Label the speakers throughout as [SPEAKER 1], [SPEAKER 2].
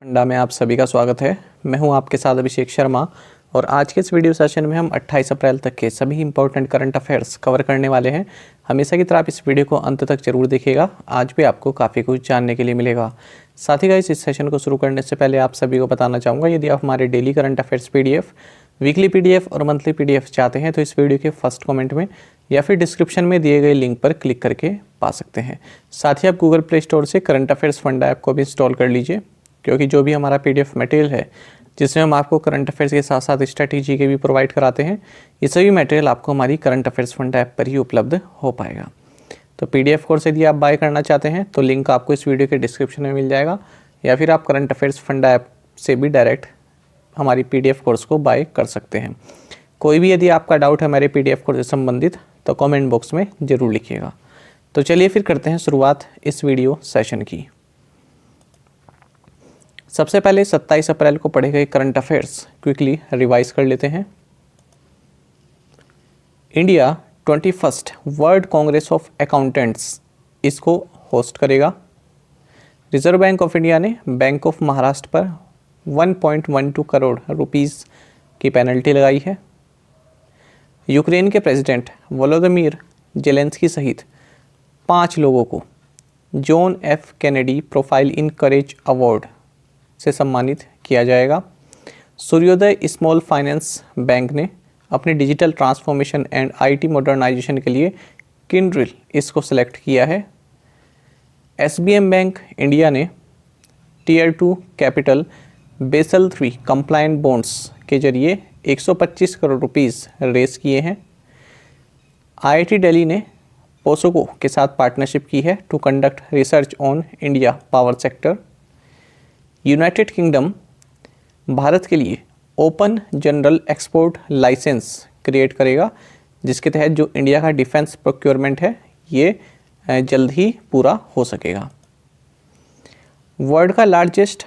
[SPEAKER 1] फंडा में आप सभी का स्वागत है। मैं हूं आपके साथ अभिषेक शर्मा और आज के इस वीडियो सेशन में हम 28 अप्रैल तक के सभी इंपॉर्टेंट करंट अफेयर्स कवर करने वाले हैं। हमेशा की तरह आप इस वीडियो को अंत तक जरूर देखिएगा, आज भी आपको काफ़ी कुछ जानने के लिए मिलेगा। साथ ही गाइस, इस सेशन को शुरू करने से पहले आप सभी को बताना चाहूँगा, यदि आप हमारे daily current affairs PDF, weekly PDF और मंथली PDF चाहते हैं तो इस वीडियो के फर्स्ट कमेंट में या फिर डिस्क्रिप्शन में दिए गए लिंक पर क्लिक करके पा सकते हैं। साथ ही आप गूगल प्ले स्टोर से करंट अफेयर्स फंडा ऐप को भी इंस्टॉल कर लीजिए, क्योंकि जो भी हमारा PDF मटेरियल है जिसमें हम आपको करंट अफेयर्स के साथ साथ स्ट्रैटेजी के भी प्रोवाइड कराते हैं, ये सभी मटेरियल आपको हमारी करंट अफेयर्स फंडा ऐप पर ही उपलब्ध हो पाएगा। तो PDF कोर्स यदि आप बाय करना चाहते हैं तो लिंक आपको इस वीडियो के डिस्क्रिप्शन में मिल जाएगा, या फिर आप करंट अफेयर्स फंडा ऐप से भी डायरेक्ट हमारी PDF कोर्स को बाय कर सकते हैं। कोई भी यदि आपका डाउट है हमारे PDF कोर्स से संबंधित तो कमेंट बॉक्स में ज़रूर लिखिएगा। तो चलिए फिर करते हैं शुरुआत इस वीडियो सेशन की। सबसे पहले 27 अप्रैल को पढ़े गए करंट अफेयर्स क्विकली रिवाइज कर लेते हैं। India 21st world Congress of accountants इसको होस्ट करेगा। रिजर्व बैंक ऑफ इंडिया ने बैंक ऑफ महाराष्ट्र पर 1.12 करोड़ रुपीस की पेनल्टी लगाई है। यूक्रेन के प्रेसिडेंट वोलोदिमीर जेलेंस्की सहित 5 लोगों को John F Kennedy profile in courage award से सम्मानित किया जाएगा। सूर्योदय स्मॉल फाइनेंस बैंक ने अपनी digital transformation and IT modernisation के लिए किंड्रिल इसको सेलेक्ट किया है। SBM बैंक इंडिया ने Tier 2 capital Basel 3 compliant bonds के जरिए 125 करोड़ रुपीस रेस किए हैं। IIT दिल्ली ने पोसोको के साथ पार्टनरशिप की है to conduct research on India power sector. United Kingdom Bharat के लिए open general export licence create करेगा, जिसके तहत जो इंडिया का डिफेंस प्रोक्योरमेंट है ये जल्द ही पूरा हो सकेगा। वर्ल्ड का लार्जेस्ट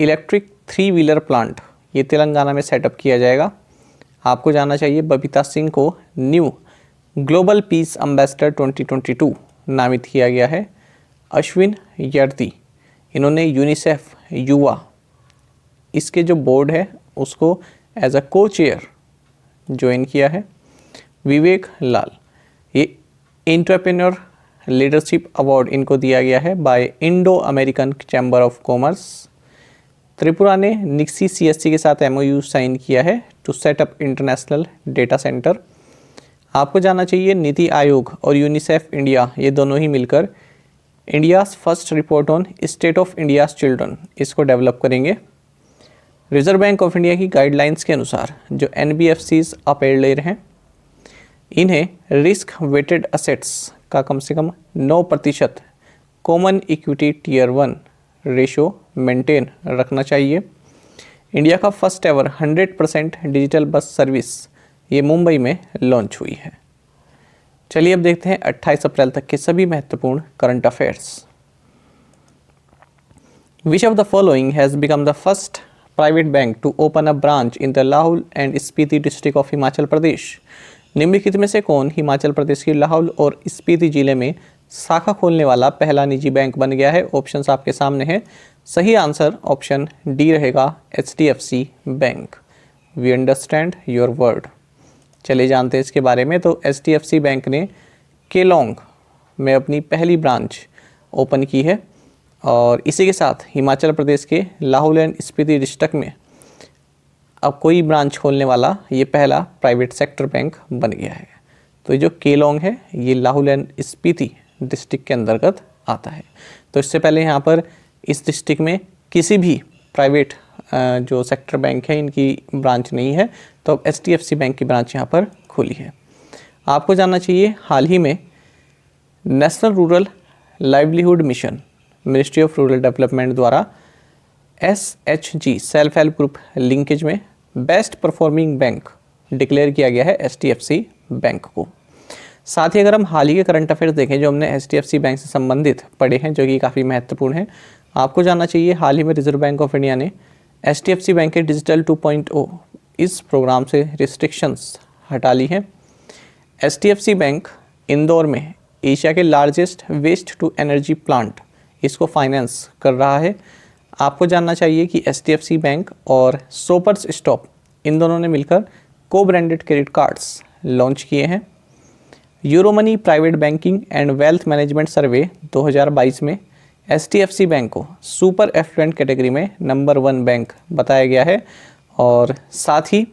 [SPEAKER 1] इलेक्ट्रिक 3 व्हीलर प्लांट ये तेलंगाना में सेटअप किया जाएगा। आपको जानना चाहिए बबीता सिंह को न्यू ग्लोबल पीस एम्बेसडर 2022 नामित किया गया है। अश्विन यर्ती इन्होंने यूनिसेफ युवा इसके जो बोर्ड है उसको एज अ को-चेयर ज्वाइन किया है। विवेक लाल ये एंटरप्रेन्योर लीडरशिप अवार्ड इनको दिया गया है by Indo American Chamber of Commerce. Tripura ने निक्सी CSC के साथ MOU साइन किया है to set up international data centre. आपको जानना चाहिए नीति आयोग और यूनिसेफ इंडिया ये दोनों ही मिलकर India's first report on state of India's children इसको डेवलप करेंगे। रिजर्व बैंक ऑफ इंडिया की गाइडलाइंस के अनुसार जो NBFCs अपेयर ले रहे हैं इन्हें रिस्क वेटेड असेट्स का कम से कम 9% common equity Tier 1 ratio maintain रखना चाहिए। इंडिया का first ever 100% digital bus service ये मुंबई में लॉन्च हुई है। चलिए अब देखते हैं 28 अप्रैल तक के सभी महत्वपूर्ण current affairs. Which of the following has become the first private bank to open a branch in the Lahaul and Spiti district of Himachal Pradesh? निम्नलिखित में से कौन हिमाचल प्रदेश की लाहौल और स्पीति जिले में शाखा खोलने वाला पहला निजी बैंक बन गया है? ऑप्शंस आपके सामने हैं। सही आंसर ऑप्शन डी रहेगा, HDFC bank. We understand your word. चले जानते हैं इसके बारे में। तो HDFC बैंक ने केलोंग में अपनी पहली ब्रांच ओपन की है और इसी के साथ हिमाचल प्रदेश के लाहौल एंड स्पीति डिस्ट्रिक्ट में अब कोई ब्रांच खोलने वाला ये पहला प्राइवेट सेक्टर बैंक बन गया है। तो ये जो केलोंग है ये लाहौल एंड स्पीति डिस्ट्रिक्ट के अंतर्गत आता है। तो इससे पहले यहाँ पर इस डिस्ट्रिक्ट में किसी भी प्राइवेट जो सेक्टर बैंक है इनकी ब्रांच नहीं है, तो अब HDFC बैंक की ब्रांच यहाँ पर खुली है। आपको जानना चाहिए हाल ही में national rural livelihood mission ministry of rural development द्वारा SHG self help group linkage में बेस्ट परफॉर्मिंग बैंक डिक्लेयर किया गया है HDFC बैंक को। साथ ही अगर हम हाल ही के करंट अफेयर्स देखें जो हमने HDFC बैंक से संबंधित पढ़े हैं जो कि काफ़ी महत्वपूर्ण है, आपको जानना चाहिए हाल ही में रिजर्व बैंक ऑफ इंडिया ने HDFC बैंक के डिजिटल 2.0 इस प्रोग्राम से रिस्ट्रिक्शंस हटा ली है। HDFC बैंक इंदौर में एशिया के largest waste to energy plant इसको फाइनेंस कर रहा है। आपको जानना चाहिए कि HDFC बैंक और शॉपर्स स्टॉप इन दोनों ने मिलकर को ब्रांडेड क्रेडिट कार्ड्स लॉन्च किए हैं। Euromoney private banking and wealth management survey 2022 में HDFC बैंक को सुपर एफ्लुएंट कैटेगरी में नंबर 1 बैंक बताया गया है। और साथ ही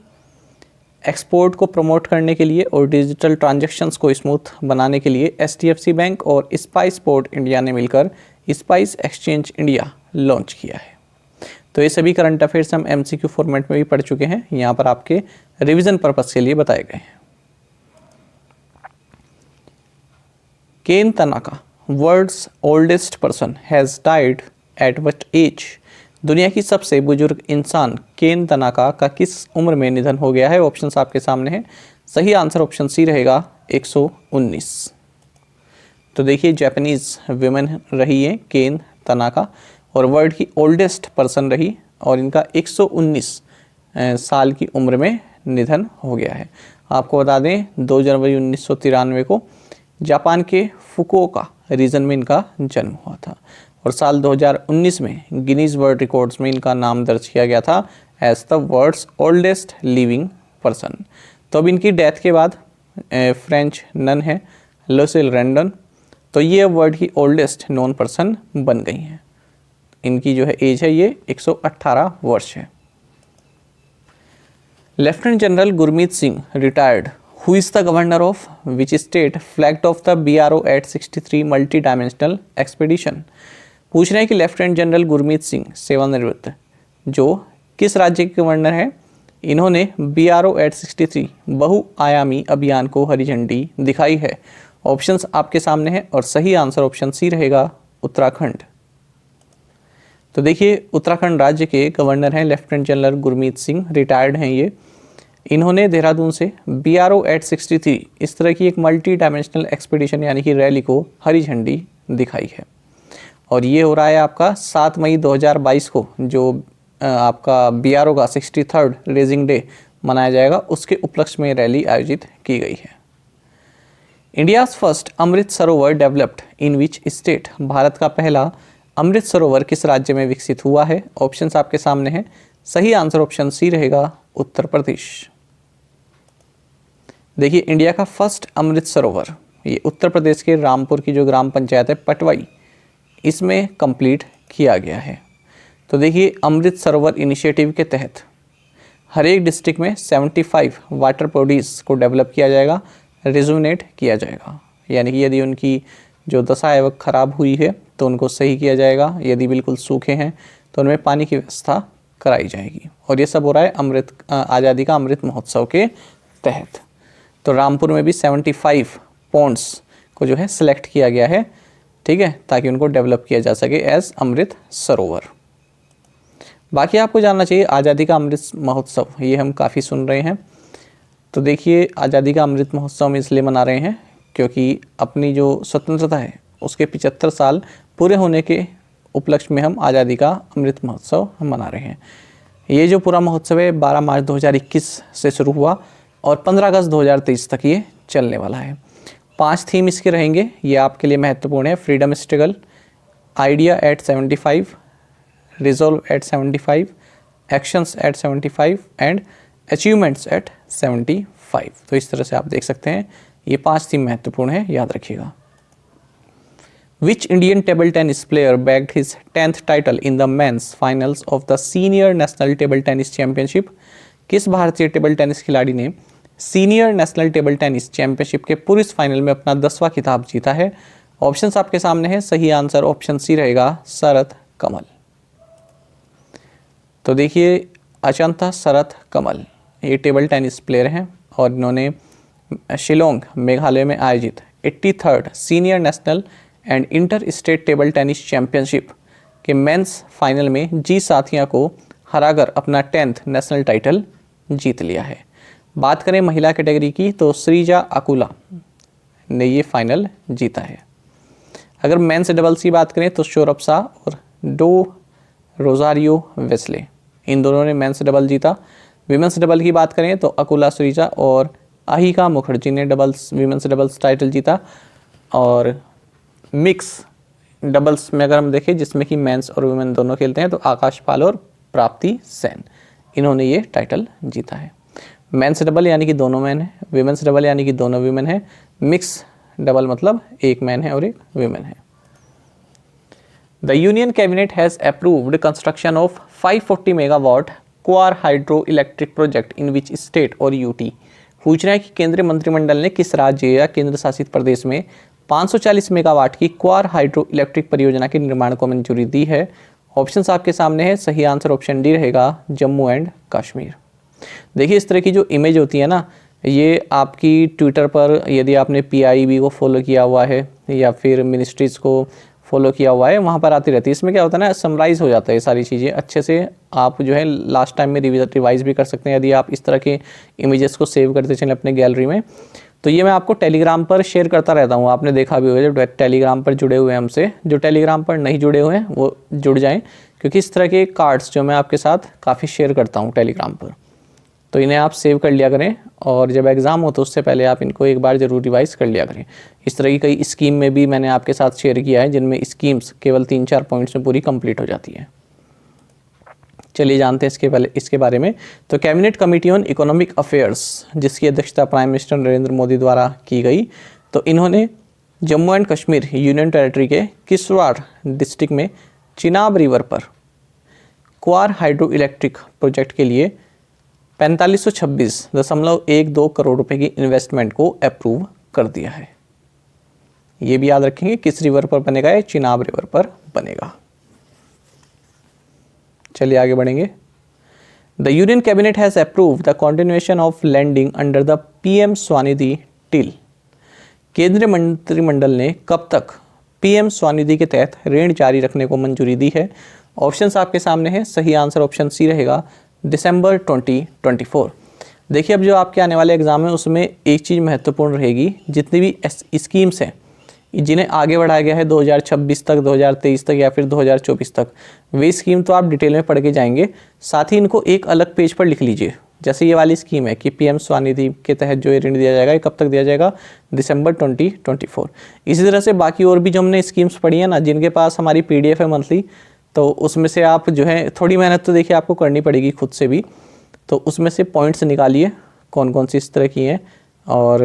[SPEAKER 1] एक्सपोर्ट को प्रमोट करने के लिए और डिजिटल ट्रांजैक्शंस को स्मूथ बनाने के लिए HDFC बैंक और स्पाइस पोर्ट इंडिया ने मिलकर स्पाइस एक्सचेंज इंडिया लॉन्च किया है। तो ये सभी करंट अफेयर्स हम MCQ फॉर्मेट में भी पढ़ चुके हैं, यहाँ पर आपके रिवीजन पर्पस के लिए बताए गए हैं। Ken Tanaka world's oldest person has died at what age? दुनिया की सबसे बुजुर्ग इंसान केन तनाका का किस उम्र में निधन हो गया है? ऑप्शंस आपके सामने हैं। सही आंसर ऑप्शन सी रहेगा 119। तो देखिए जापानीज विमेन रही है केन तनाका और वर्ल्ड की ओल्डेस्ट पर्सन रही और इनका 119 साल की उम्र में निधन हो गया है। आपको बता दें 2 जनवरी 1993 को जापान के फुकुओका रीजन में इनका जन्म हुआ था और साल 2019 में गिनीज वर्ल्ड रिकॉर्ड्स में इनका नाम दर्ज किया गया था as the world's oldest living person. तो अब इनकी डेथ के बाद फ्रेंच नन है लुसिल रैंडन, तो ये वर्ल्ड की ओल्डेस्ट नॉन पर्सन बन गई हैं। इनकी जो है एज है ये 118 वर्ष है। Lieutenant general Gurmeet Singh retired who is the governor of which state flagged of the BRO at 63 multi dimensional expedition? पूछ रहे हैं कि लेफ्टिनेंट जनरल गुरमीत सिंह सेवानिवृत्त जो किस राज्य के गवर्नर हैं, इन्होंने BRO at 63 बहुआयामी अभियान को हरी झंडी दिखाई है। ऑप्शंस आपके सामने हैं और सही आंसर ऑप्शन सी रहेगा उत्तराखंड। तो देखिए उत्तराखंड राज्य के गवर्नर हैं lieutenant general Gurmeet Singh, retired हैं ये। इन्होंने देहरादून से BRO at 63 इस तरह की एक मल्टी डायमेंशनल एक्सपीडिशन यानी कि रैली को हरी झंडी दिखाई है और ये हो रहा है आपका 7 मई 2022 को जो आपका BRO का 63rd रेजिंग डे मनाया जाएगा, उसके उपलक्ष्य में रैली आयोजित की गई है। India's first Amrit Sarovar developed in which state? Bharat का पहला अमृत सरोवर किस राज्य में विकसित हुआ है? ऑप्शंस आपके सामने हैं। सही आंसर ऑप्शन सी रहेगा उत्तर प्रदेश। देखिए इंडिया का फर्स्ट अमृत सरोवर ये उत्तर प्रदेश के रामपुर की जो ग्राम पंचायत है पटवाई, इसमें कंप्लीट किया गया है। तो देखिए अमृत सरोवर इनिशिएटिव के तहत हर एक डिस्ट्रिक्ट में 75 वाटर बॉडीज़ को डेवलप किया जाएगा, रिजुनेट किया जाएगा, यानी कि यदि उनकी जो दशा है वह खराब हुई है तो उनको सही किया जाएगा, यदि बिल्कुल सूखे हैं तो उनमें पानी की व्यवस्था कराई जाएगी। और ये सब हो रहा है आज़ादी का अमृत महोत्सव के तहत। तो रामपुर में भी 75 पॉन्ड्स को जो है सिलेक्ट किया गया है, ठीक है, ताकि उनको डेवलप किया जा सके एज अमृत सरोवर। बाकी आपको जानना चाहिए आज़ादी का अमृत महोत्सव, ये हम काफ़ी सुन रहे हैं। तो देखिए आज़ादी का अमृत महोत्सव हम इसलिए मना रहे हैं क्योंकि अपनी जो स्वतंत्रता है उसके 75 साल पूरे होने के उपलक्ष्य में हम आज़ादी का अमृत महोत्सव मना रहे हैं। ये जो पूरा महोत्सव है 12 मार्च 2021 से शुरू हुआ और 15 अगस्त 2023 तक ये चलने वाला है। 5 थीम इसके रहेंगे, ये आपके लिए महत्वपूर्ण है। Freedom struggle, idea at 75, resolve at 75, actions at 75 and achievements at 75। तो इस तरह से आप देख सकते हैं ये 5 थीम महत्वपूर्ण है, याद रखिएगा। Which Indian table tennis player bagged his 10th title in the men's finals of the Senior National Table Tennis Championship? किस भारतीय टेबल टेनिस खिलाड़ी ने senior national table tennis championship के पुरुष फाइनल में अपना 10वां खिताब जीता है? ऑप्शंस आपके सामने हैं। सही आंसर ऑप्शन सी रहेगा शरत कमल। तो देखिए अचंता शरत कमल ये टेबल टेनिस प्लेयर हैं और इन्होंने शिलोंग मेघालय में आयोजित 83rd senior national and inter state table tennis championship के मेंस फाइनल में जी साथिया को हराकर अपना 10th नेशनल टाइटल जीत लिया है। बात करें महिला कैटेगरी की तो श्रीजा अकुला ने ये फाइनल जीता है। अगर मेंस डबल्स की बात करें तो सौरभ शाह और डो रोजारियो वेस्ले इन दोनों ने मेंस डबल जीता। विमेंस डबल की बात करें तो अकुला श्रीजा और अहिका मुखर्जी ने विमेंस डबल्स टाइटल जीता। और मिक्स डबल्स में अगर हम देखें जिसमें कि मेंस और वुमेन दोनों खेलते हैं तो आकाश पाल और प्राप्ति सेन, इन्होंने ये टाइटल जीता है। मेंस डबल यानी कि दोनों मैन है, विमेंस डबल यानी कि दोनों वीमेन है, मिक्स डबल मतलब एक मैन है और एक वीमेन है। The union cabinet has approved construction of 540 megawatt Kwar hydro electric project in which state और यूटी। पूछ रहा है कि केंद्रीय मंत्रिमंडल ने किस राज्य या केंद्र शासित प्रदेश में 540 मेगावाट की क्वार हाइड्रो इलेक्ट्रिक परियोजना के निर्माण को मंजूरी दी है। ऑप्शंस आपके सामने है, सही आंसर ऑप्शन डी रहेगा, जम्मू एंड कश्मीर। देखिए इस तरह की जो इमेज होती है ना, ये आपकी ट्विटर पर यदि आपने PIB को फॉलो किया हुआ है या फिर मिनिस्ट्रीज़ को फॉलो किया हुआ है, वहाँ पर आती रहती है। इसमें क्या होता है ना, समराइज़ हो जाता है ये सारी चीज़ें अच्छे से, आप जो है लास्ट टाइम में रिवाइज़ भी कर सकते हैं यदि आप इस तरह के इमेजेस को सेव करते चलें अपने गैलरी में। तो ये मैं आपको टेलीग्राम पर शेयर करता रहता हूँ, आपने देखा भी होगा जो टेलीग्राम पर जुड़े हुए हैं हमसे। जो टेलीग्राम पर नहीं जुड़े हुए हैं वो जुड़ जाएँ, क्योंकि इस तरह के कार्ड्स जो मैं आपके साथ काफ़ी शेयर करता हूँ टेलीग्राम पर, तो इन्हें आप सेव कर लिया करें और जब एग्ज़ाम हो तो उससे पहले आप इनको एक बार ज़रूर रिवाइज़ कर लिया करें। इस तरह की कई स्कीम में भी मैंने आपके साथ शेयर किया है जिनमें स्कीम्स केवल 3-4 पॉइंट्स में पूरी कंप्लीट हो जाती है। चलिए जानते हैं इसके बारे में। तो cabinet committee on economic affairs जिसकी अध्यक्षता प्राइम मिनिस्टर नरेंद्र मोदी द्वारा की गई, तो इन्होंने Jammu and Kashmir union territory के किश्तवाड़ डिस्ट्रिक्ट में चिनाब रिवर पर क्वार हाइड्रो इलेक्ट्रिक प्रोजेक्ट के लिए 4526.12 करोड़ रुपए की इन्वेस्टमेंट को अप्रूव कर दिया है। ये भी याद रखेंगे किस रिवर पर बनेगा, ये चिनाब रिवर पर बनेगा। चलिए आगे बढ़ेंगे। The union cabinet has approved the continuation of landing under the PM Svanidhi till. केंद्रीय मंत्रिमंडल ने कब तक PM स्वनिधि के तहत ऋण जारी रखने को मंजूरी दी है। ऑप्शंस आपके सामने है, सही आंसर ऑप्शन सी रहेगा, दिसंबर 2024। देखिए अब जो आपके आने वाले एग्जाम है उसमें एक चीज़ महत्वपूर्ण रहेगी, जितनी भी स्कीम्स हैं जिन्हें आगे बढ़ाया गया है 2026 तक, 2023 तक या फिर 2024 तक, वे स्कीम तो आप डिटेल में पढ़ के जाएंगे। साथ ही इनको एक अलग पेज पर लिख लीजिए। जैसे ये वाली स्कीम है कि PM स्वनिधि के तहत जो ऋण दिया जाएगा, ये कब तक दिया जाएगा, दिसंबर 2024। इसी तरह से बाकी और भी जो हमने स्कीम्स पढ़ी है ना, जिनके पास हमारी PDF है मंथली, तो उसमें से आप जो है थोड़ी मेहनत तो देखिए आपको करनी पड़ेगी खुद से भी, तो उसमें से पॉइंट्स निकालिए कौन कौन सी इस तरह की हैं और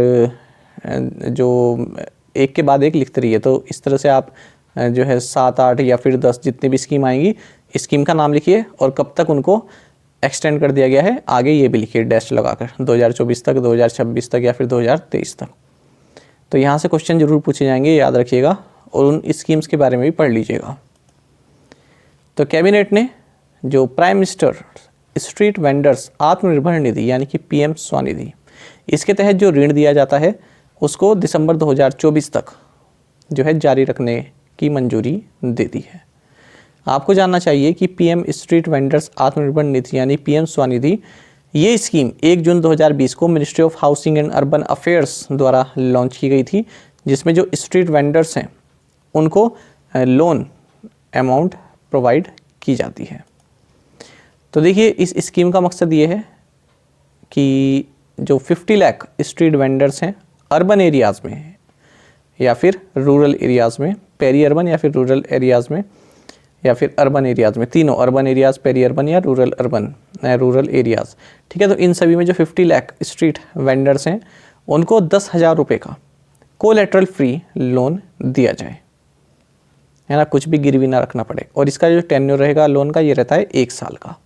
[SPEAKER 1] जो एक के बाद एक लिखते रहिए। तो इस तरह से आप जो है 7, 8 या फिर 10 जितनी भी स्कीम आएंगी, स्कीम का नाम लिखिए और कब तक उनको एक्सटेंड कर दिया गया है आगे ये भी लिखिए डैश लगाकर, 2024 तक, 2026 तक या फिर 2023 तक। तो यहाँ से क्वेश्चन जरूर पूछे जाएंगे, याद रखिएगा और उन स्कीम्स के बारे में भी पढ़ लीजिएगा। तो कैबिनेट ने जो prime minister street vendors Atmanirbhar Nidhi यानी कि PM स्वनिधि, इसके तहत जो ऋण दिया जाता है उसको दिसंबर 2024 तक जो है जारी रखने की मंजूरी दे दी है। आपको जानना चाहिए कि PM street vendors Atmanirbhar Nidhi यानी PM स्वनिधि, ये स्कीम 1 जून 2020 को ministry of housing and urban affairs द्वारा लॉन्च की गई थी, जिसमें जो स्ट्रीट वेंडर्स हैं उनको लोन अमाउंट प्रोवाइड की जाती है। तो देखिए इस स्कीम का मकसद ये है कि जो 50 लाख स्ट्रीट वेंडर्स हैं अर्बन एरियाज़ में या फिर रूरल एरियाज़ में, पेरी अर्बन या फिर रूरल एरियाज़ में या फिर अर्बन एरियाज़ में, तीनों अर्बन एरियाज़, पेरी अर्बन या रूरल एरियाज़, ठीक है। तो इन सभी में जो 50 लाख स्ट्रीट वेंडर्स हैं उनको 10,000 रुपये का कोलेटरल फ्री लोन दिया जाए, है ना, कुछ भी गिरवी ना रखना पड़े। और इसका जो टेन्योर रहेगा लोन का, ये रहता है 1 साल का।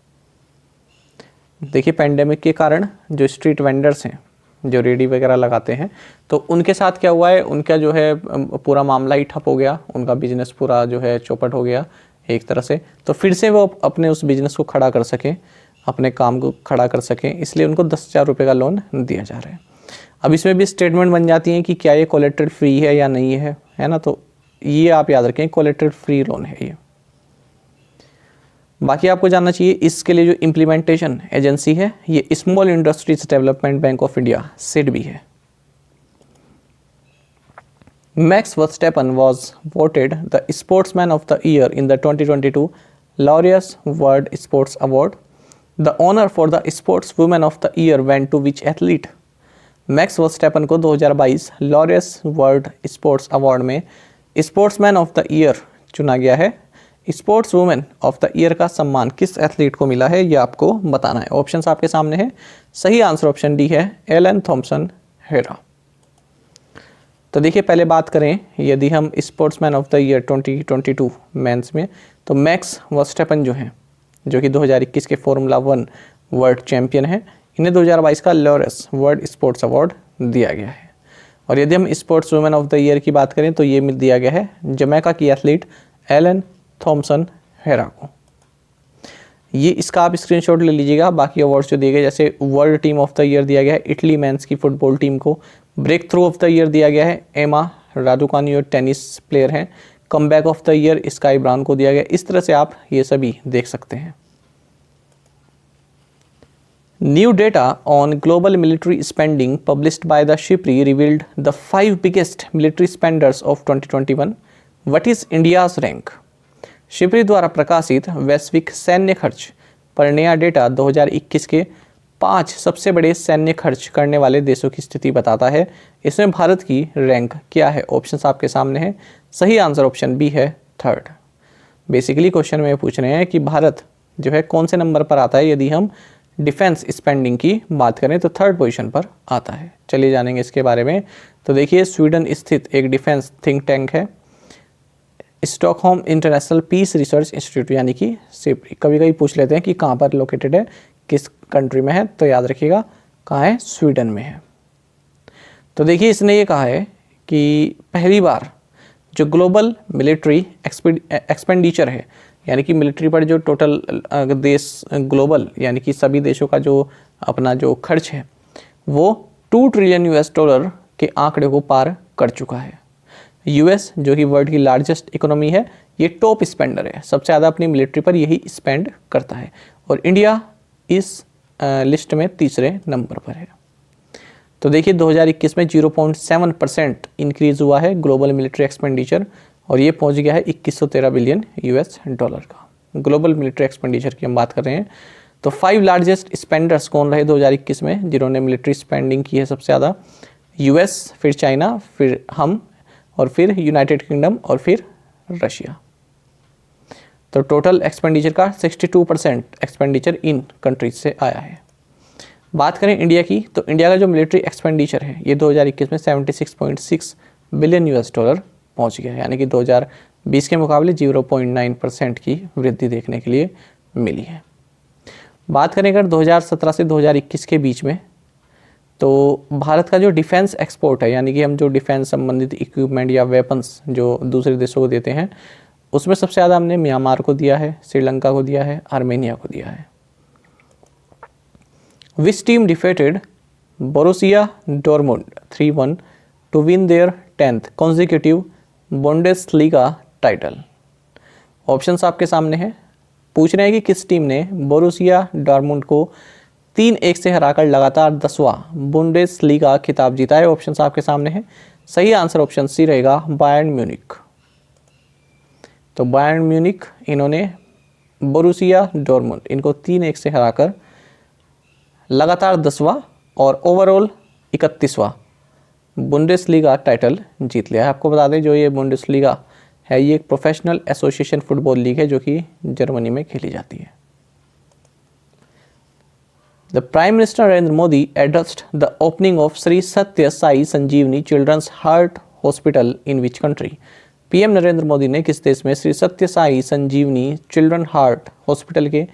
[SPEAKER 1] देखिए पेंडेमिक के कारण जो स्ट्रीट वेंडर्स हैं जो रेडी वगैरह लगाते हैं, तो उनके साथ क्या हुआ है, उनका जो है पूरा मामला ही ठप हो गया, उनका बिजनेस पूरा जो है चौपट हो गया एक तरह से। तो फिर से वो अपने उस बिजनेस को खड़ा कर सकें, अपने काम को खड़ा कर सकें, इसलिए उनको 10,000 रुपये का लोन दिया जा रहा है। अब इसमें भी स्टेटमेंट बन जाती है कि क्या ये कोलेटरल फ्री है या नहीं है, है ना। तो ये आप याद रखें, कोलेटरल फ्री लोन है ये। बाकी आपको जानना चाहिए इसके लिए जो इम्प्लीमेंटेशन एजेंसी है ये Small Industries Development Bank of India SIDBI है। Max Verstappen was voted the sportsman of the year in the 2022 Laureus World Sports Award. The honour for the sports women of the year went to which athlete. Max Verstappen को 2022 Laureus World Sports Award में sportsman of the year चुना गया है। Sports women of the year का सम्मान किस athlete को मिला है, ये आपको बताना है। ऑप्शंस आपके सामने है। सही आंसर ऑप्शन डी है, एलन थॉम्सन हेरा। तो देखिए पहले बात करें यदि हम sportsman of the year 2022 men's में, तो मैक्स वर्स्टेपन जो हैं, जो कि 2021 के फॉर्मूला 1 वर्ल्ड चैंपियन हैं, इन्हें 2022 का लॉरेस वर्ल्ड स्पोर्ट्स अवार्ड दिया गया है। और यदि हम sports women of the year की बात करें तो ये दिया गया है जमैका की एथलीट एलन थॉम्सन हेरा को। ये इसका आप स्क्रीनशॉट ले लीजिएगा। बाकी अवार्ड्स जो दिए गए, जैसे world team of the year दिया गया है इटली मेंस की फुटबॉल टीम को, breakthrough of the year दिया गया है एमा रादुकानी और टेनिस प्लेयर हैं, comeback of the year Sky Brown को दिया गया। इस तरह से आप ये सभी देख सकते हैं। New data on global military spending published by the SHIPRI revealed the 5 biggest military spenders of 2021. What is India's rank? शिप्री द्वारा प्रकाशित वैश्विक सैन्य खर्च पर नया डेटा 2021 के 5 सबसे बड़े सैन्य खर्च करने वाले देशों की स्थिति बताता है। इसमें भारत की रैंक क्या है? ऑप्शंस आपके सामने हैं। सही आंसर ऑप्शन बी है, 3rd। बेसिकली क्वेश्चन में पूछ रहे हैं कि भारत जो है कौन से नंबर पर आता है। यदि हम डिफेंस स्पेंडिंग की बात करें तो 3rd पोजीशन पर आता है। चलिए जानेंगे इसके बारे में। तो देखिए स्वीडन स्थित एक डिफेंस थिंक टैंक है Stockholm International Peace Research Institute, यानी कि सिप्री। कभी कभी पूछ लेते हैं कि कहाँ पर लोकेटेड है, किस कंट्री में है, तो याद रखिएगा कहाँ है, स्वीडन में है। तो देखिए इसने ये कहा है कि पहली बार जो ग्लोबल मिलिट्री एक्सपेंडिचर है, यानी कि मिलिट्री पर जो टोटल देश ग्लोबल यानी कि सभी देशों का जो अपना जो खर्च है वो $2 ट्रिलियन के आंकड़े को पार कर चुका है। यूएस जो कि वर्ल्ड की लार्जेस्ट इकोनॉमी है, ये टॉप स्पेंडर है, सबसे ज़्यादा अपनी मिलिट्री पर यही स्पेंड करता है। और इंडिया इस लिस्ट में 3रे नंबर पर है। तो देखिए 2021 में 0.7% इंक्रीज़ हुआ है ग्लोबल मिलिट्री एक्सपेंडिचर और ये पहुंच गया है 2113 बिलियन US डॉलर का। ग्लोबल मिलिट्री एक्सपेंडिचर की हम बात कर रहे हैं। तो 5 लार्जेस्ट स्पेंडर्स कौन रहे 2021 में जिन्होंने मिलिट्री स्पेंडिंग की है सबसे ज़्यादा? US, फिर चाइना, फिर हम, और फिर यूनाइटेड किंगडम, और फिर रशिया। तो टोटल एक्सपेंडिचर का 62% एक्सपेंडिचर इन कंट्रीज से आया है। बात करें इंडिया की, तो इंडिया का जो मिलिट्री एक्सपेंडिचर है ये 2021 में 76.6 बिलियन US डॉलर पहुंच गया है, यानी कि 2020 के मुकाबले 0.9% की वृद्धि देखने के लिए मिली है। बात करें अगर 2017 से 2021 के बीच में, तो भारत का जो डिफेंस एक्सपोर्ट है, यानी कि हम जो डिफेंस संबंधित इक्विपमेंट या वेपन्स जो दूसरे देशों को देते हैं, उसमें सबसे ज़्यादा हमने म्यांमार को दिया है, श्रीलंका को दिया है, आर्मेनिया को दिया है। Which team defeated Borussia Dortmund 3-1 to win their 10th consecutive Bundesliga title? Options आपके सामने हैं। पूछ रहे हैं कि किस टीम ने बोरुसिया डॉर्टमुंड को 3-1 से हराकर लगातार 10वां बुंडेसलीगा खिताब जीता है। ऑप्शंस आपके सामने हैं। सही आंसर ऑप्शन सी रहेगा, बायर्न म्यूनिक। तो बायर्न म्यूनिक इन्होंने बोरुसिया डॉर्टमुंड इनको 3-1 से हराकर लगातार 10वां और ओवरऑल 31वां बुंडेसलीगा टाइटल जीत लिया है। आपको बता दें जो ये बुंडेसलीगा है ये एक प्रोफेशनल एसोसिएशन फुटबॉल लीग है जो कि जर्मनी में खेली जाती है। The prime minister Narendra Modi addressed the opening of Shri Sathya Sai Sanjeevani children's heart hospital in which country? PM Narendra Modi ने किस देश में Shri Sathya Sai Sanjeevani children heart hospital के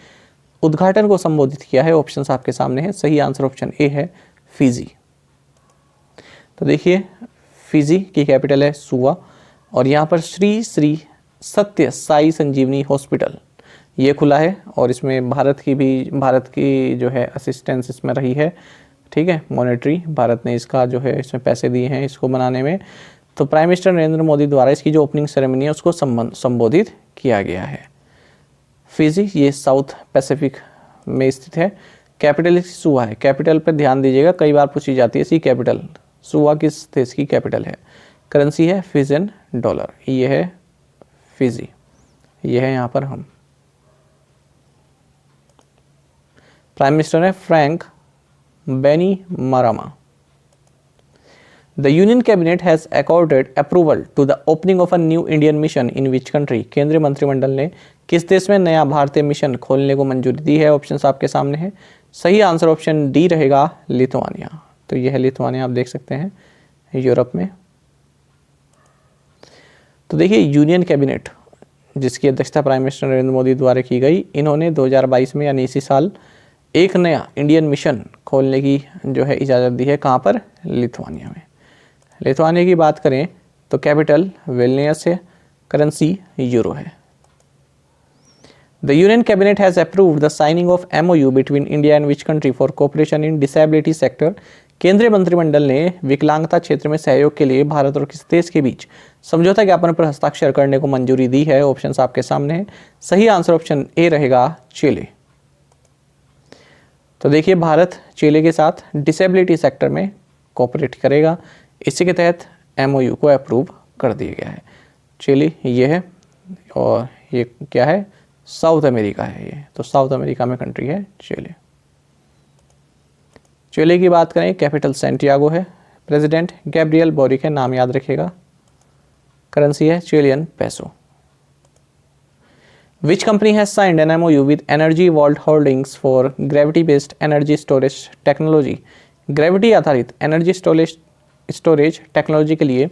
[SPEAKER 1] उद्घाटन को संबोधित किया है? ऑप्शंस आपके सामने है। सही आंसर ऑप्शन ए है, फिजी। तो देखिए फिजी की कैपिटल है सुवा और यहाँ पर श्री सत्य साई संजीवनी हॉस्पिटल ये खुला है और इसमें भारत की जो है असिस्टेंस इसमें रही है। ठीक है, मॉनेटरी भारत ने इसका जो है इसमें पैसे दिए हैं इसको बनाने में। तो प्राइम मिनिस्टर नरेंद्र मोदी द्वारा इसकी जो ओपनिंग सेरेमनी है उसको संबोधित किया गया है। फिजी ये साउथ पैसिफिक में स्थित है। कैपिटल इसकी सुवा है। कैपिटल पर ध्यान दीजिएगा, कई बार पूछी जाती है सी कैपिटल। सुवा किस देश की कैपिटल है? करेंसी है फिजियन डॉलर। ये है फिजी, ये है यहाँ पर हम। प्राइम मिनिस्टर है Frank Bainimarama. The union cabinet has accorded approval to the opening of a new Indian mission in which country. केंद्रीय मंत्रिमंडल ने किस देश में नया भारतीय मिशन खोलने को मंजूरी दी है? ऑप्शन आपके सामने है। सही आंसर ऑप्शन डी रहेगा, लिथुआनिया। तो यह है लिथुआनिया, आप देख सकते हैं यूरोप में। तो देखिए यूनियन कैबिनेट जिसकी अध्यक्षता प्राइम मिनिस्टर नरेंद्र मोदी द्वारा की गई, इन्होंने 2022 में यानी इसी साल एक नया इंडियन मिशन खोलने की जो है इजाज़त दी है। कहाँ पर? लिथुआनिया में। लिथुआनिया की बात करें तो कैपिटल विल्नियस है, करेंसी यूरो है। The union cabinet has approved the signing off MOU between India and which country for cooperation in disability sector. केंद्रीय मंत्रिमंडल ने विकलांगता क्षेत्र में सहयोग के लिए भारत और किस देश के बीच समझौता ज्ञापन पर हस्ताक्षर करने को मंजूरी दी है? ऑप्शंस आपके सामने हैं। सही आंसर ऑप्शन ए रहेगा, चिली। तो देखिए भारत चिली के साथ डिसेबिलिटी सेक्टर में कोऑपरेट करेगा, इसी के तहत MOU को अप्रूव कर दिया गया है। चिली ये है, और ये क्या है? साउथ अमेरिका है ये। तो साउथ अमेरिका में कंट्री है चिली। चिली की बात करें, कैपिटल सैंटियागो है, प्रेसिडेंट गैब्रियल बोरिक है, नाम याद रखिएगा, करेंसी है Chilean peso. Which company has signed an MOU with Energy Vault Holdings for gravity based energy storage technology. Gravity आधारित एनर्जी स्टोरेज टेक्नोलॉजी के लिए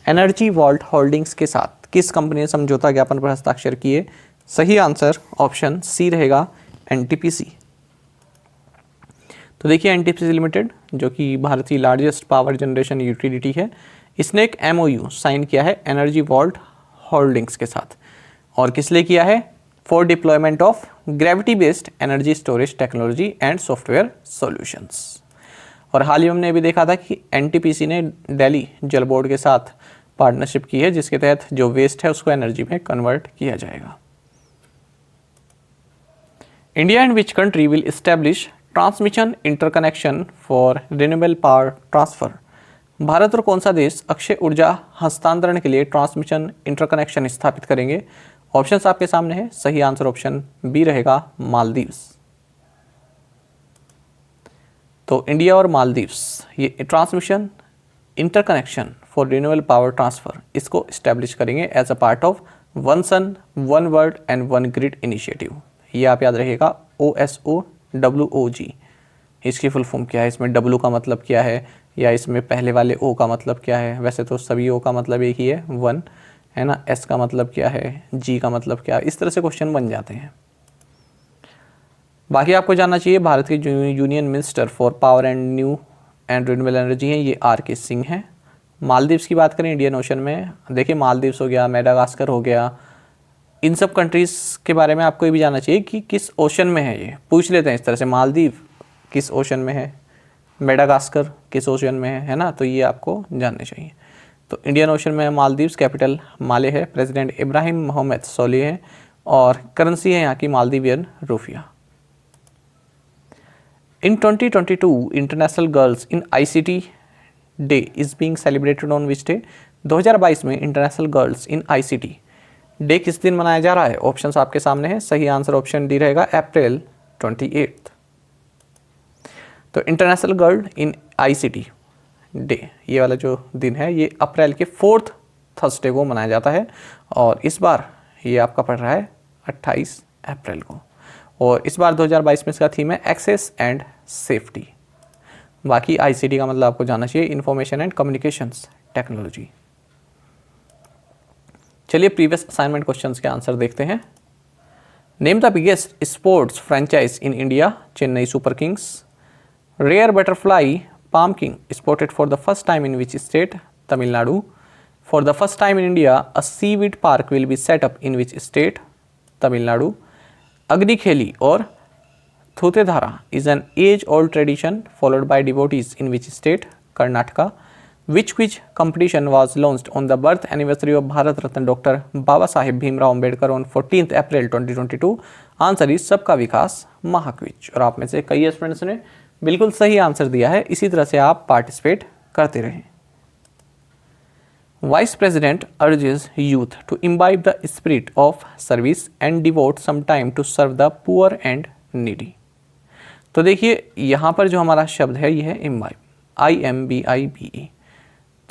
[SPEAKER 1] एनर्जी वॉल्ट होल्डिंग्स के साथ किस कंपनी ने समझौता ज्ञापन पर हस्ताक्षर किए? सही आंसर ऑप्शन सी रहेगा, NTPC। तो देखिए NTPC लिमिटेड जो कि भारत की लार्जेस्ट पावर जनरेशन यूटिलिटी है, इसने एक MOU साइन किया है एनर्जी वॉल्ट होल्डिंग्स के साथ। और किस लिए किया है? For deployment of gravity based energy storage technology and software solutions. और हाल ही में हमने भी देखा था कि NTPC ने दिल्ली जल बोर्ड के साथ पार्टनरशिप की है, जिसके तहत जो वेस्ट है उसको एनर्जी में कन्वर्ट किया जाएगा। India and which country will establish transmission interconnection for renewable power transfer. Bharat और कौन सा देश अक्षय ऊर्जा हस्तांतरण के लिए ट्रांसमिशन इंटरकनेक्शन स्थापित करेंगे? ऑप्शंस आपके सामने है। सही आंसर ऑप्शन बी रहेगा, मालदीव्स। तो इंडिया और मालदीव्स ये transmission interconnection for renewable power transfer इसको इस्टेब्लिश करेंगे as a part of one sun one world and one grid initiative. ये आप याद रखिएगा, OSOWOG। इसकी फुल फॉर्म क्या है? इसमें W का मतलब क्या है, या इसमें पहले वाले O का मतलब क्या है? वैसे तो सभी O का मतलब एक ही है, वन है ना। S का मतलब क्या है, G का मतलब क्या है? इस तरह से क्वेश्चन बन जाते हैं। बाकी आपको जानना चाहिए, भारत के union minister for power and new and renewable energy हैं, ये RK सिंह हैं। मालदीव्स की बात करें इंडियन ओशन में, देखिए मालदीव्स हो गया, मेडागास्कर हो गया, इन सब कंट्रीज़ के बारे में आपको ये भी जानना चाहिए कि किस ओशन में है। ये पूछ लेते हैं इस तरह से, मालदीव किस ओशन में है, मेडागास्कर किस ओशन में है ना। तो ये आपको जानने चाहिए। तो इंडियन ओशन में है मालदीव्स, कैपिटल माले है, प्रेसिडेंट इब्राहिम मोहम्मद सोलिह है, और करेंसी है यहाँ की Maldivian rufiyaa. In 2022 international girls in ICT day is being celebrated on which day. 2022 में international girls in ICT day किस दिन मनाया जा रहा है? ऑप्शंस आपके सामने है। सही आंसर ऑप्शन डी रहेगा, अप्रैल 28। तो international girl in ICT day ये वाला जो दिन है ये अप्रैल के 4th थर्सडे को मनाया जाता है, और इस बार ये आपका पड़ रहा है 28 अप्रैल को। और इस बार 2022 में इसका थीम है एक्सेस एंड सेफ्टी। बाकी ICT का मतलब आपको जानना चाहिए, इंफॉर्मेशन एंड कम्युनिकेशंस टेक्नोलॉजी। चलिए प्रीवियस असाइनमेंट क्वेश्चंस के आंसर देखते हैं। Name the biggest sports franchise in India, Chennai Super Kings. Rare butterfly palm king spotted for the first time in which state? Tamil Nadu. For the first time in India, a seaweed park will be set up in which state? Tamil Nadu. Agni Kheli or Thutedhara is an age-old tradition followed by devotees in which state? Karnataka. Which quiz competition was launched on the birth anniversary of Bharat Ratna Dr. Baba Saheb Bhimrao Ambedkar on 14th April 2022? Answer is सबका विकास महाक्विज। और आप में से कई students ने बिल्कुल सही answer दिया है, इसी तरह से आप पार्टिसिपेट करते रहें। Vice president urges youth to imbibe the spirit of service and devote some time to serve the poor and needy. तो देखिए यहाँ पर जो हमारा शब्द है ये है इम्बाइब, IMBIBE।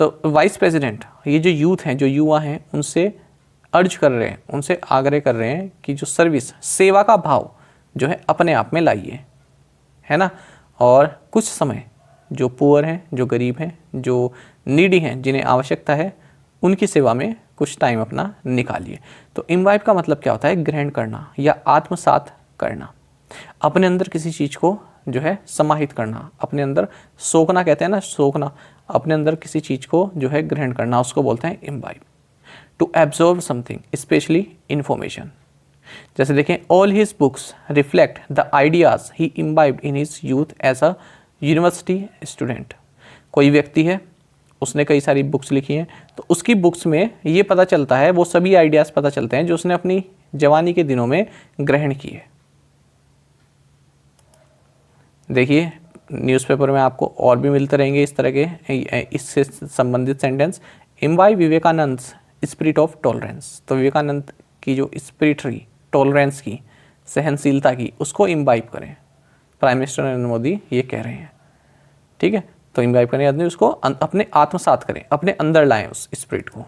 [SPEAKER 1] तो वाइस प्रेसिडेंट ये जो यूथ हैं, जो युवा हैं, उनसे अर्ज कर रहे हैं, उनसे आग्रह कर रहे हैं कि जो सर्विस, सेवा का भाव जो है अपने आप में लाइए, है ना। और कुछ समय जो पुअर हैं, जो गरीब हैं, जो नीडी हैं, जिन्हें आवश्यकता है, उनकी सेवा में कुछ टाइम अपना निकालिए। तो इम्बाइब का मतलब क्या होता है? ग्रहण करना या आत्मसात करना, अपने अंदर किसी चीज़ को जो है समाहित करना, अपने अंदर सोखना कहते हैं ना, सोखना, अपने अंदर किसी चीज़ को जो है ग्रहण करना, उसको बोलते हैं imbibe. To absorb something, specially information. जैसे देखें, all his books reflect the ideas he imbibed in his youth as a university student. कोई व्यक्ति है, उसने कई सारी बुक्स लिखी हैं, तो उसकी बुक्स में ये पता चलता है, वो सभी आइडियाज़ पता चलते हैं जो उसने अपनी जवानी के दिनों में ग्रहण किए। देखिए, न्यूज़पेपर में आपको और भी मिलते रहेंगे इस तरह के इससे संबंधित sentence. Imbibe Vivekananda spirit of tolerance. तो विवेकानंद की जो स्पिरिट रही टॉलरेंस की, सहनशीलता की, उसको इम्बाइब करें। प्राइम मिनिस्टर नरेंद्र मोदी ये कह रहे हैं, ठीक है। तो इम्बाइब करने आदमी उसको अपने आत्मसात करें, अपने अंदर लाएं उस स्पिरिट को।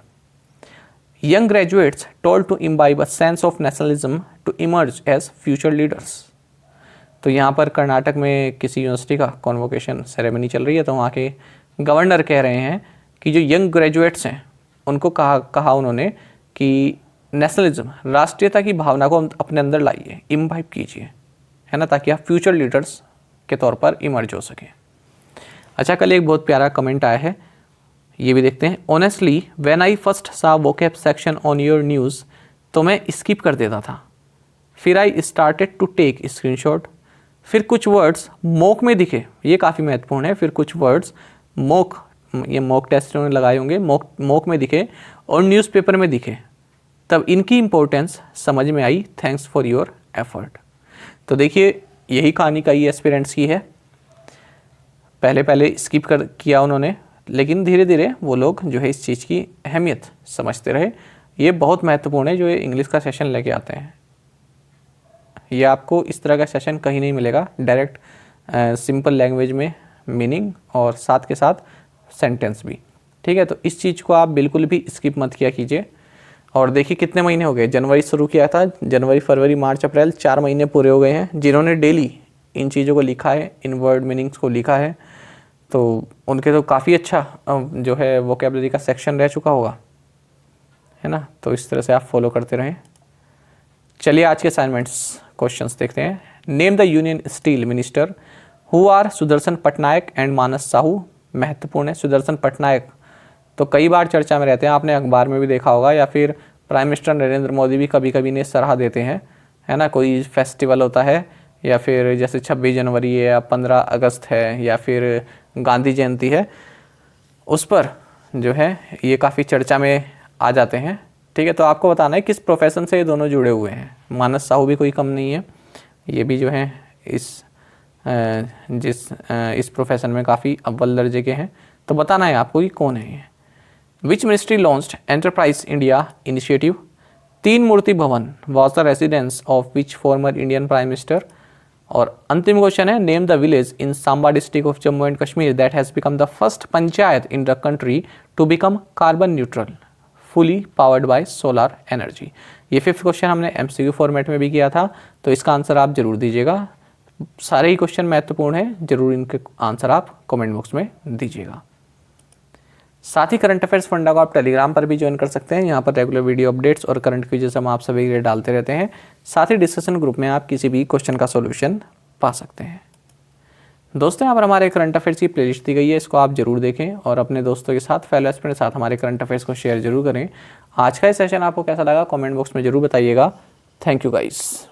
[SPEAKER 1] Young graduates told to imbibe a sense of nationalism to emerge as future leaders. तो यहाँ पर कर्नाटक में किसी यूनिवर्सिटी का कॉन्वोकेशन सेरेमनी चल रही है, तो वहाँ के गवर्नर कह रहे हैं कि जो यंग ग्रेजुएट्स हैं उनको कहा उन्होंने कि नेशनलिज्म, राष्ट्रीयता की भावना को अपने अंदर लाइए, इम्बाइब कीजिए, है ना, ताकि आप फ्यूचर लीडर्स के तौर पर इमर्ज हो सकें। अच्छा, कल एक बहुत प्यारा कमेंट आया है, ये भी देखते हैं। Honestly when I first saw vocab section on your news, तो मैं स्किप कर देता था, फिर I started to take screenshot, फिर कुछ वर्ड्स मॉक में दिखे, ये काफ़ी महत्वपूर्ण है, फिर कुछ वर्ड्स मॉक, ये मॉक टेस्ट में लगाए होंगे, मॉक में दिखे और न्यूज़पेपर में दिखे, तब इनकी इम्पोर्टेंस समझ में आई। Thanks for your effort. तो देखिए, यही कहानी कई एस्पिरेंट्स की है। पहले स्किप किया उन्होंने, लेकिन धीरे धीरे वो लोग जो है इस चीज़ की अहमियत समझते रहे। ये बहुत महत्वपूर्ण है जो ये इंग्लिश का सेशन लेके आते हैं। ये आपको इस तरह का सेशन कहीं नहीं मिलेगा, डायरेक्ट सिंपल लैंग्वेज में मीनिंग और साथ के साथ सेंटेंस भी, ठीक है। तो इस चीज़ को आप बिल्कुल भी स्किप मत किया कीजिए। और देखिए कितने महीने हो गए, जनवरी शुरू किया था, जनवरी, फरवरी, मार्च, अप्रैल, 4 महीने पूरे हो गए हैं। जिन्होंने डेली इन चीज़ों को लिखा है, इन वर्ड मीनिंग्स को लिखा है, तो उनके तो काफ़ी अच्छा जो है वोकैबुलरी का सेक्शन रह चुका होगा, है ना। तो इस तरह से आप फॉलो करते रहें। चलिए आज के असाइनमेंट्स क्वेश्चंस देखते हैं। Name the union steel minister who are Sudarshan Patnaik and Manas Sahu. महत्वपूर्ण है, सुदर्शन पटनायक तो कई बार चर्चा में रहते हैं, आपने अखबार में भी देखा होगा, या फिर प्राइम मिनिस्टर नरेंद्र मोदी भी कभी कभी इन्हें सराह देते हैं, है ना। कोई फेस्टिवल होता है, या फिर जैसे 26 जनवरी है या 15 अगस्त है या फिर गांधी जयंती है, उस पर जो है ये काफ़ी चर्चा में आ जाते हैं, ठीक है। तो आपको बताना है किस प्रोफेशन से ये दोनों जुड़े हुए हैं। मानस साहू भी कोई कम नहीं है, ये भी जो है इस प्रोफेशन में काफ़ी अव्वल दर्जे के हैं। तो बताना है आपको कि कौन है ये। Which ministry launched Enterprise India initiative. Teen Murti Bhavan was the residence of which former Indian prime minister. और अंतिम क्वेश्चन है, name the village in Samba district of Jammu and Kashmir that has become the first panchayat in the country to become carbon neutral fully powered by solar energy. ये 5th question हमने MCQ format में भी किया था, तो इसका आंसर आप जरूर दीजिएगा। सारे ही क्वेश्चन महत्वपूर्ण हैं, जरूर इनके आंसर आप कमेंट बॉक्स में दीजिएगा। साथ ही करंट अफेयर्स फंडा को आप टेलीग्राम पर भी ज्वाइन कर सकते हैं। यहाँ पर रेगुलर वीडियो अपडेट्स और करंट क्विजेस हम आप सभी के लिए डालते रहते हैं। साथ ही डिस्कशन ग्रुप में आप किसी भी क्वेश्चन का सॉल्यूशन पा सकते हैं। दोस्तों, यहाँ पर हमारे करंट अफेयर्स की प्लेलिस्ट दी गई है, इसको आप जरूर देखें और अपने दोस्तों के साथ, फेलो एस्पिरेंट के साथ हमारे करंट अफेयर्स को शेयर जरूर करें। आज का ये सेशन आपको कैसा लगा कमेंट बॉक्स में जरूर बताइएगा। Thank you guys.